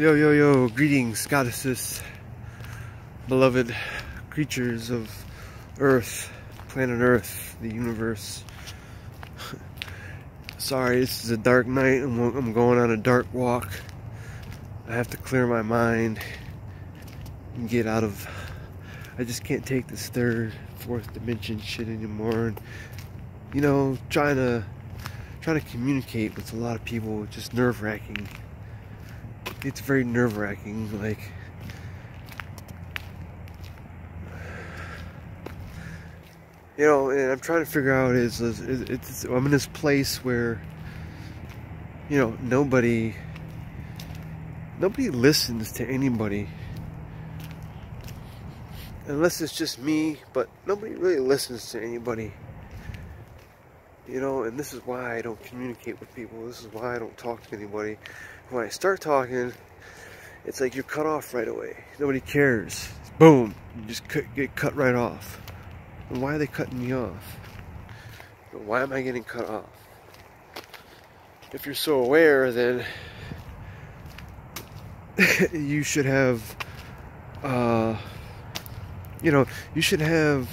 Yo, yo, yo, greetings, goddesses, beloved creatures of Earth, planet Earth, the universe. Sorry, this is a dark night. I'm going on a dark walk. I have to clear my mind and get out of... I just can't take this third, fourth dimension shit anymore. And, you know, trying to communicate with a lot of people is just nerve-wracking. It's very nerve-wracking, like, you know, and I'm trying to figure out I'm in this place where, you know, nobody listens to anybody, unless it's just me, but nobody really listens to anybody, you know, and this is why I don't communicate with people. This is why I don't talk to anybody. When I start talking, it's like you're cut off right away. Nobody cares. Boom. You just get cut right off. And why are they cutting me off? Why am I getting cut off? If you're so aware, then you should have, you know, you should have,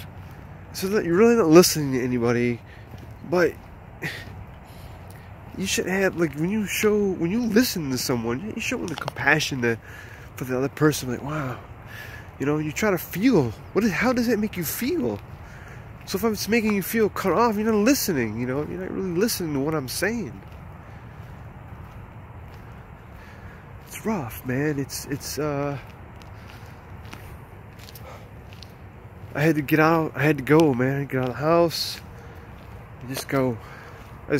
so that you're really not listening to anybody, but you should have, like, when you listen to someone, you're showing the compassion for the other person. Like, wow, you know, you try to feel, how does that make you feel? So if it's making you feel cut off, you're not listening, you know, you're not really listening to what I'm saying. It's rough, man. I had to get out, I had to go, man. I had to get out of the house and just go. I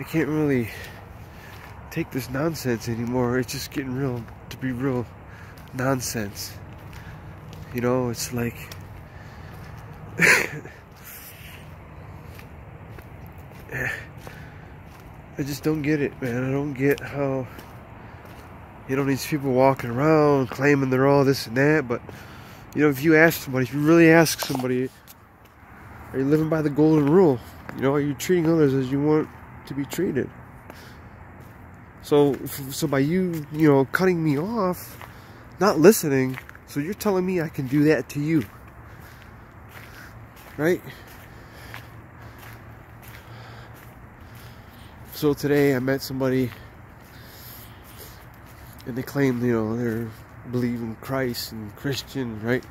can't really take this nonsense anymore. It's just getting to be real nonsense. You know, it's like I just don't get it, man. I don't get how, you know, these people walking around claiming they're all this and that, but, you know, if you really ask somebody, are you living by the golden rule? You know, are you treating others as you want to be treated? So by you know, cutting me off, not listening, so you're telling me I can do that to you, right? So today I met somebody, and they claim, you know, they believe in Christ and Christian, right?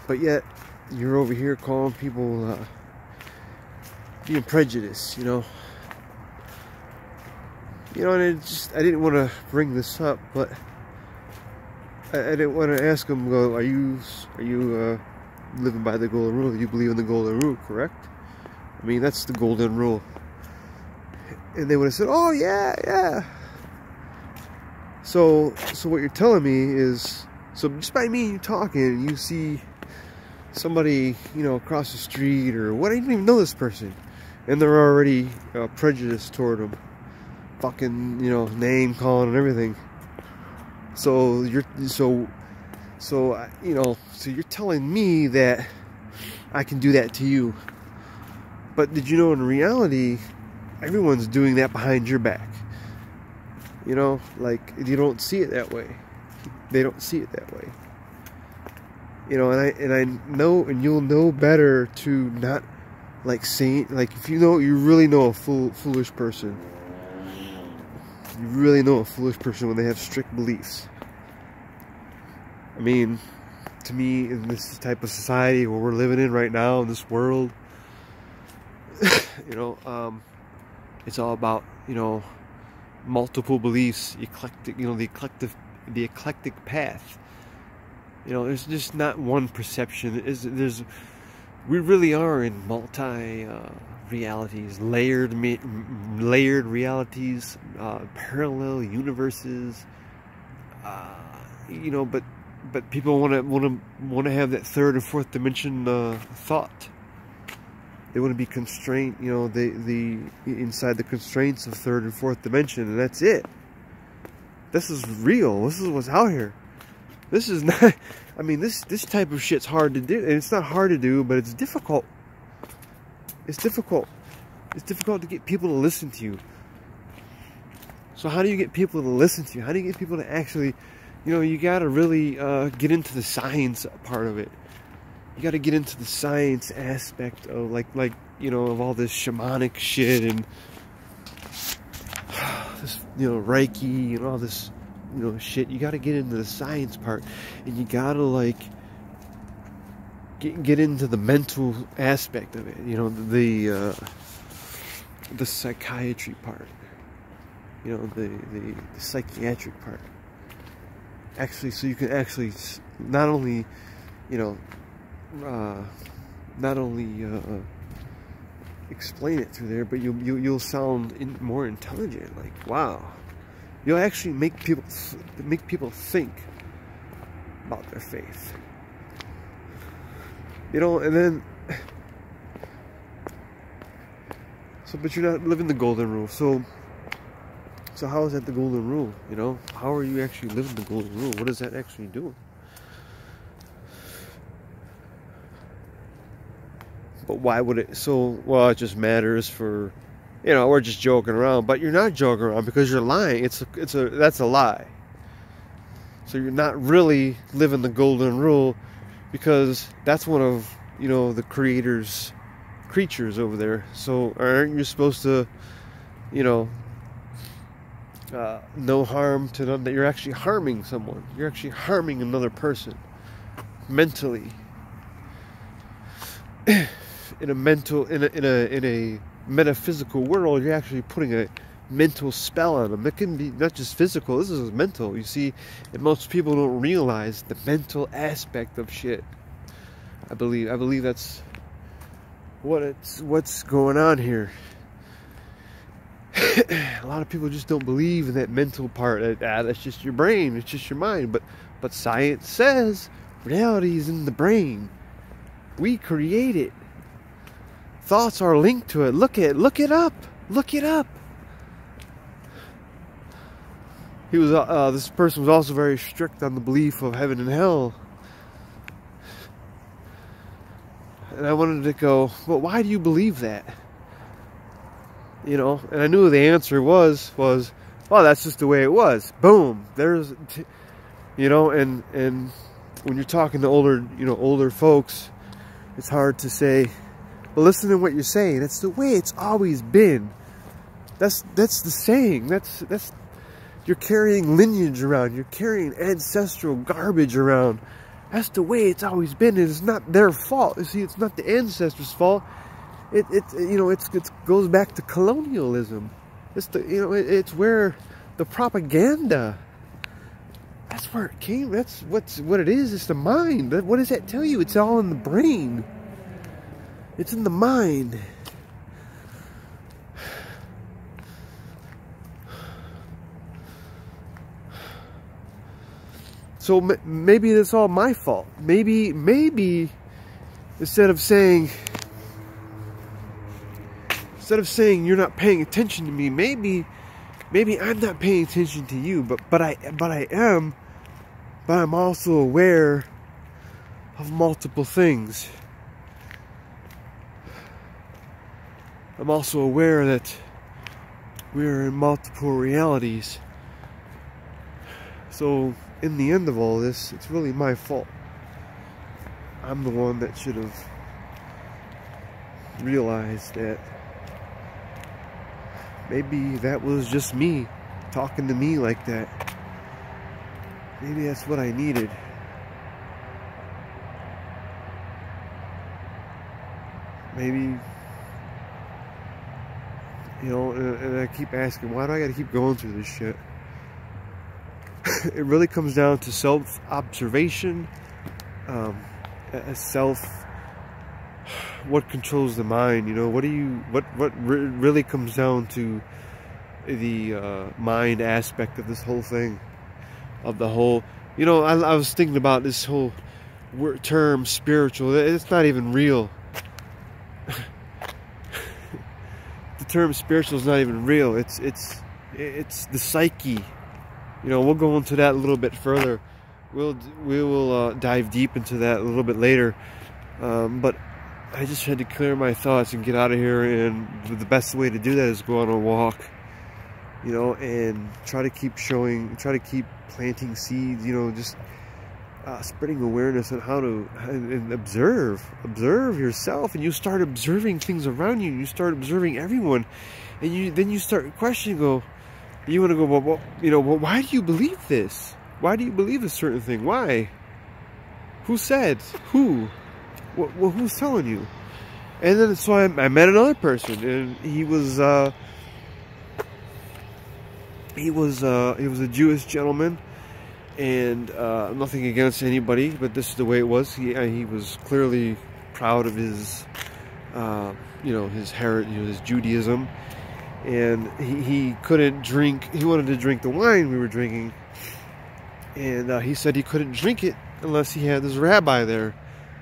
But yet you're over here calling people being prejudiced, you know. You know, and I didn't want to bring this up, but I didn't want to ask them, are you living by the golden rule? You believe in the golden rule, correct? I mean, that's the golden rule. And they would have said, oh yeah, yeah. So what you're telling me is, so just by me and you talking, you see somebody, you know, across the street or what, I didn't even know this person, and they're already prejudiced toward them, fucking, you know, name calling and everything. So you know, so you're telling me that I can do that to you. But did you know, in reality, everyone's doing that behind your back? You know, like, you don't see it that way. They don't see it that way. You know, and I know, and you'll know better to not, like, saying, like, if you really know a foolish person. You really know a foolish person when they have strict beliefs. I mean, to me, in this type of society where we're living in right now, in this world, you know, it's all about, you know, multiple beliefs, eclectic, you know, the eclectic path. You know, there's just not one perception. We really are in multi realities, layered realities, parallel universes. You know, but people want to have that third and fourth dimension thought. They want to be constrained, you know, the inside the constraints of third and fourth dimension, and that's it. This is real. This is what's out here. This is not, I mean, this type of shit's hard to do, and it's not hard to do, but it's difficult. It's difficult. It's difficult to get people to listen to you. So how do you get people to listen to you? How do you get people to actually, you know, you got to really get into the science part of it. You got to get into the science aspect of like you know, of all this shamanic shit and this, you know, Reiki and all this, you know, shit. You got to get into the science part, and you got to like get into the mental aspect of it. You know, the psychiatry part. You know, the psychiatric part. Actually, so you can actually not only, you know, not only explain it through there, but you'll sound more intelligent. Like, wow, you'll actually make people think about their faith. You know, and then but you're not living the golden rule. So how is that the golden rule? You know, how are you actually living the golden rule? What is that actually doing? But why would it? So, well, it just matters for, you know, we're just joking around. But you're not joking around because you're lying. That's a lie. So you're not really living the golden rule, because that's one of, you know, the creator's creatures over there. So aren't you supposed to, you know, no harm to them? That you're actually harming someone. You're actually harming another person mentally. In a metaphysical world, you're actually putting a mental spell on them. It can be not just physical. This is mental. You see, and most people don't realize the mental aspect of shit. I believe that's what's going on here. A lot of people just don't believe in that mental part. That's just your brain. It's just your mind. But science says reality is in the brain. We create it. Thoughts are linked to it. Look it up. Look it up. He was. This person was also very strict on the belief of heaven and hell. And I wanted to go, well, why do you believe that? You know, and I knew the answer was, well, that's just the way it was. Boom. There's, you know, and when you're talking to older folks, it's hard to say, well, listen to what you're saying. That's the way it's always been. That's the saying. That's you're carrying lineage around. You're carrying ancestral garbage around. That's the way it's always been. It's not their fault. You see, it's not the ancestors' fault. It goes back to colonialism. It's where the propaganda. That's where it came. That's what it is. It's the mind. What does that tell you? It's all in the brain. It's in the mind. So maybe it's all my fault. Maybe instead of saying you're not paying attention to me, maybe I'm not paying attention to you, but I am. But I'm also aware of multiple things. I'm also aware that we're in multiple realities. So in the end of all this, it's really my fault. I'm the one that should have realized that maybe that was just me talking to me like that. Maybe that's what I needed. Maybe, you know, and I keep asking, why do I gotta keep going through this shit? It really comes down to self-observation, what controls the mind, you know, what really comes down to the mind aspect of this whole thing, of the whole, you know, I was thinking about this whole term spiritual. It's not even real. The term spiritual is not even real. It's the psyche. You know, we'll go into that a little bit further. We will dive deep into that a little bit later. But I just had to clear my thoughts and get out of here. And the best way to do that is go on a walk. you know, and try to keep planting seeds, you know, just spreading awareness on how to and observe yourself, and you start observing things around you, and you start observing everyone, and then you start questioning, you want to go, well, you know, well, why do you believe this? Why do you believe a certain thing? Why? Who said? Who? Well, who's telling you? And then so I met another person, and he was a Jewish gentleman, and nothing against anybody, but this is the way it was. He was clearly proud of his you know, his heritage, you know, his Judaism, and he couldn't drink. He wanted to drink the wine we were drinking, and he said he couldn't drink it unless he had this rabbi there.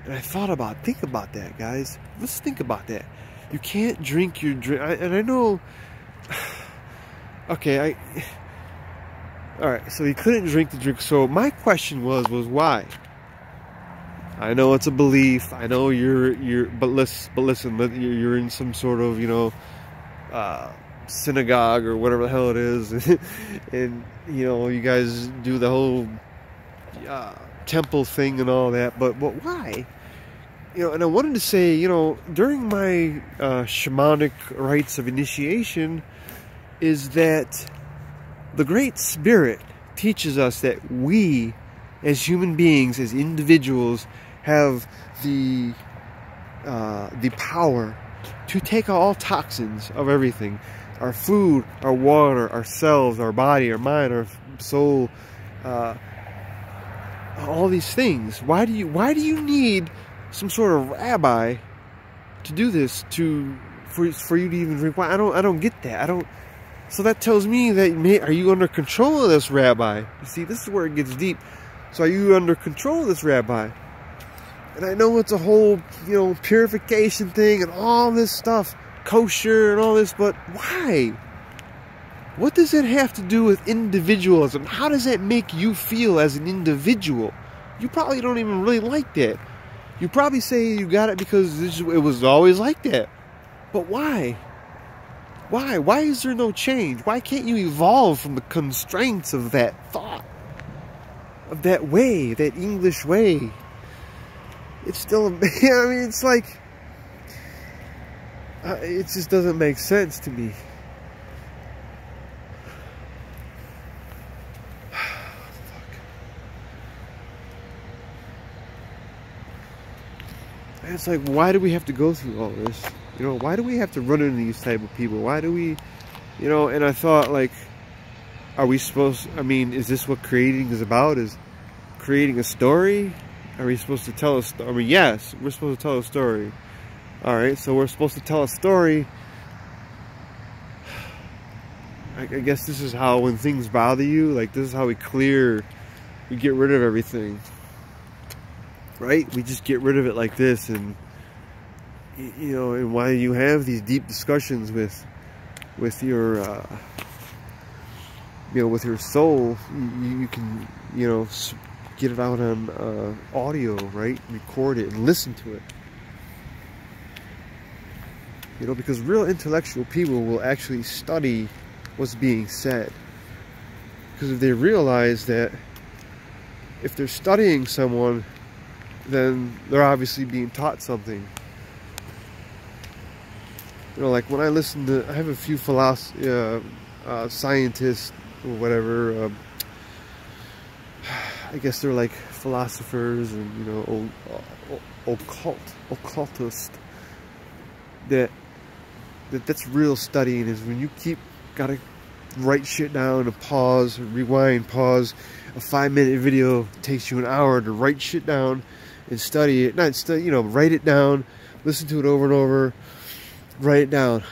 And I thought think about that, guys. Let's think about that. You can't drink your drink, and I know. Okay, all right. So he couldn't drink the drink. So my question was why? I know it's a belief. I know but listen. You're in some sort of, you know, synagogue or whatever the hell it is, and you know, you guys do the whole temple thing and all that. But why? You know, and I wanted to say, you know, during my shamanic rites of initiation, is that the Great Spirit teaches us that we, as human beings, as individuals, have the power to take out all toxins of everything: our food, our water, ourselves, our body, our mind, our soul, all these things. Why do you need some sort of rabbi to do this, for you to even drink wine? I don't get that. So that tells me that, are you under control of this rabbi? You see, this is where it gets deep. So are you under control of this rabbi? And I know it's a whole, you know, purification thing and all this stuff, kosher and all this, but why? What does it have to do with individualism? How does that make you feel as an individual? You probably don't even really like that. You probably say you got it because it was always like that. But why? Why? Why is there no change? Why can't you evolve from the constraints of that thought? Of that way, that English way? It's still, I mean, it's like, it just doesn't make sense to me. It's like, why do we have to go through all this? You know, why do we have to run into these type of people? Why do we, you know? And I thought, like, are we supposed, I mean, is this what creating is about? Is creating a story? Are we supposed to tell a story? I mean, yes, we're supposed to tell a story. All right, so we're supposed to tell a story. I guess this is how, when things bother you, like, this is how we get rid of everything. Right? We just get rid of it like this, and you know, and why you have these deep discussions with your you know, with your soul, you can, you know, get it out on audio, right? Record it and listen to it. You know, because real intellectual people will actually study what's being said, because if they realize that if they're studying someone, then they're obviously being taught something. You know, like when I listen to, I have a few scientists or whatever, I guess they're like philosophers and, you know, occultists, that's real studying, is when you gotta write shit down and pause, rewind, pause. A 5-minute video takes you an hour to write shit down and study it. You know, write it down, listen to it over and over, write it down,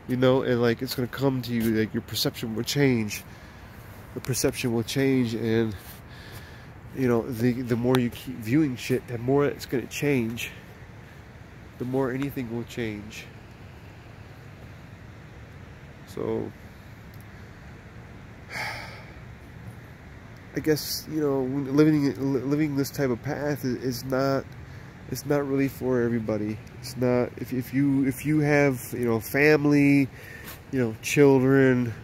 you know, and like it's gonna come to you, like your perception will change. The perception will change, and you know, the more you keep viewing shit, the more it's gonna change. The more anything will change. So I guess, you know, living this type of path is not, it's not really for everybody. It's not, if you have, you know, family, you know, children,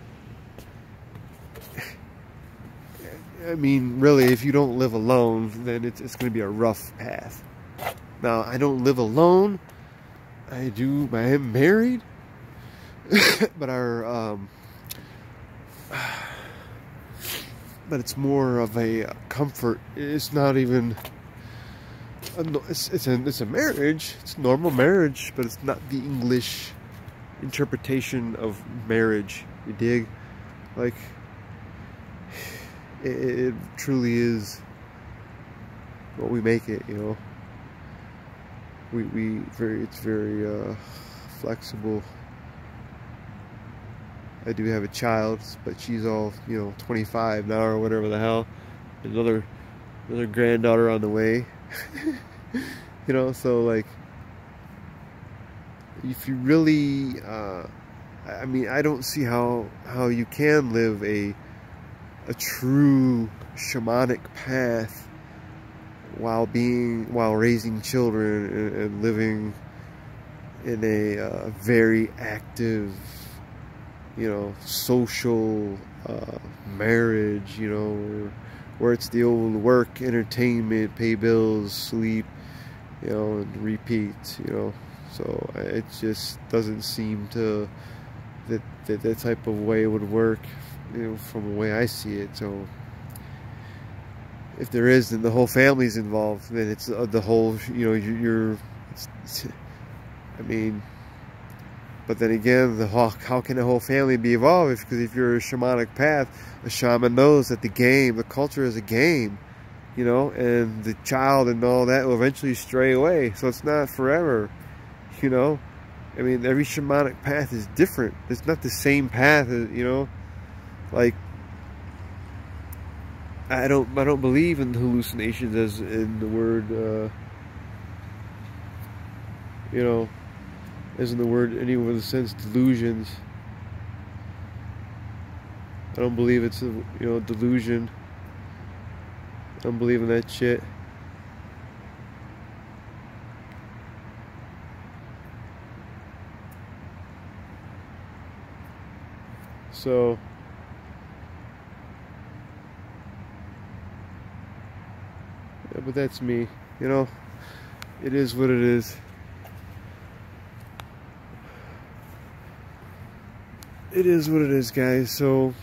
I mean, really, if you don't live alone, then it's going to be a rough path. Now, I don't live alone. I am married. But but it's more of a comfort. It's not even, it's a marriage. It's a normal marriage, but it's not the English interpretation of marriage. You dig? Like, it truly is what we make it, you know. It's very flexible. I do have a child, but she's all, you know, 25 now or whatever the hell. Another granddaughter on the way. You know, so like, if you really, I mean, I don't see how you can live a true shamanic path while raising children and living in a very active, you know, social marriage, you know, where it's the old work, entertainment, pay bills, sleep, you know, and repeat, you know. So it just doesn't seem to that type of way would work, you know, from the way I see it. So if there is, then the whole family's involved. Then it's the whole, you know, I mean, but then again, how can the whole family be involved? Because if you're a shamanic path, a shaman knows that the culture is a game, you know, and the child and all that will eventually stray away. So it's not forever, you know. I mean, every shamanic path is different. It's not the same path, you know. Like, I don't believe in hallucinations as in the word, you know, as in the word, any of the sense, delusions. I don't believe it's a, you know, delusion. I don't believe in that shit. So yeah, but that's me, you know. It is what it is. It is what it is, guys. So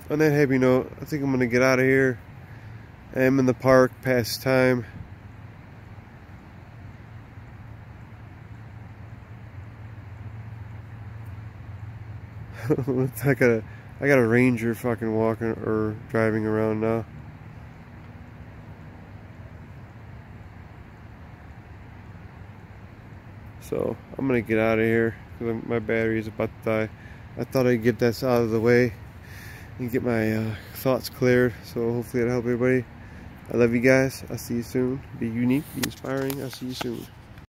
on that happy note, I think I'm gonna get out of here. I am in the park past time. I got a ranger fucking walking or driving around now. So I'm gonna get out of here because my battery is about to die. I thought I'd get this out of the way and get my thoughts cleared. So hopefully that'll help everybody. I love you guys. I'll see you soon. Be unique, be inspiring. I'll see you soon.